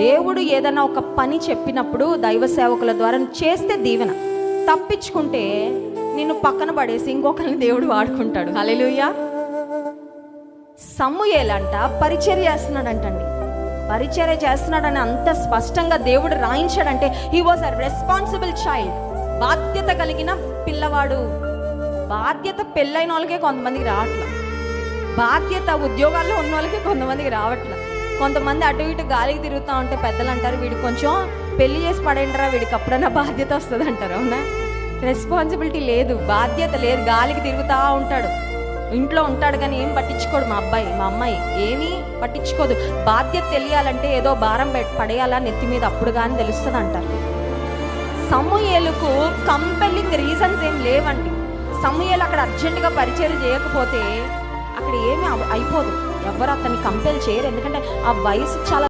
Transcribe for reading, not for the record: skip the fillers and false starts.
దేవుడు ఏదైనా ఒక పని చెప్పినప్పుడు దైవ సేవకుల ద్వారా నువ్వు చేస్తే దీవెన, తప్పించుకుంటే నిన్ను పక్కన పడేసి ఇంకొకరిని దేవుడు వాడుకుంటాడు. హల్లెలూయా. సమూయేలంట పరిచర్య చేస్తున్నాడంటండి. పరిచర్య చేస్తున్నాడని అంత స్పష్టంగా దేవుడు రాయించాడంటే he was a responsible child. బాధ్యత కలిగిన పిల్లవాడు. బాధ్యత పెళ్ళైన వాళ్ళకే కొంతమందికి రావట్లా, బాధ్యత ఉద్యోగాల్లో ఉన్న వాళ్ళకి కొంతమందికి రావట్లా. కొంతమంది అటు ఇటు గాలికి తిరుగుతూ ఉంటే పెద్దలు అంటారు, వీడికి కొంచెం పెళ్లి చేసి పడేంటారా, వీడికి అప్పుడన్నా బాధ్యత వస్తుంది అంటారు. అవునా? రెస్పాన్సిబిలిటీ లేదు, బాధ్యత లేదు, గాలికి తిరుగుతూ ఉంటాడు. ఇంట్లో ఉంటాడు కానీ ఏం పట్టించుకోడు. మా అబ్బాయి మా అమ్మాయి ఏమీ పట్టించుకోదు. బాధ్యత తెలియాలంటే ఏదో భారం పడేయాలా నెత్తి మీద, అప్పుడు కానీ తెలుస్తుంది అంటారు. సమూయేలుకు కంపెల్లింగ్ రీజన్స్ ఏం లేవండి. సమూయేలు అక్కడ అర్జెంటుగా పరిచయం చేయకపోతే అక్కడ ఏమీ అయిపోదు. ఎవరు అతన్ని కంపెల్ చేయరు. ఎందుకంటే ఆ వయసు చాలా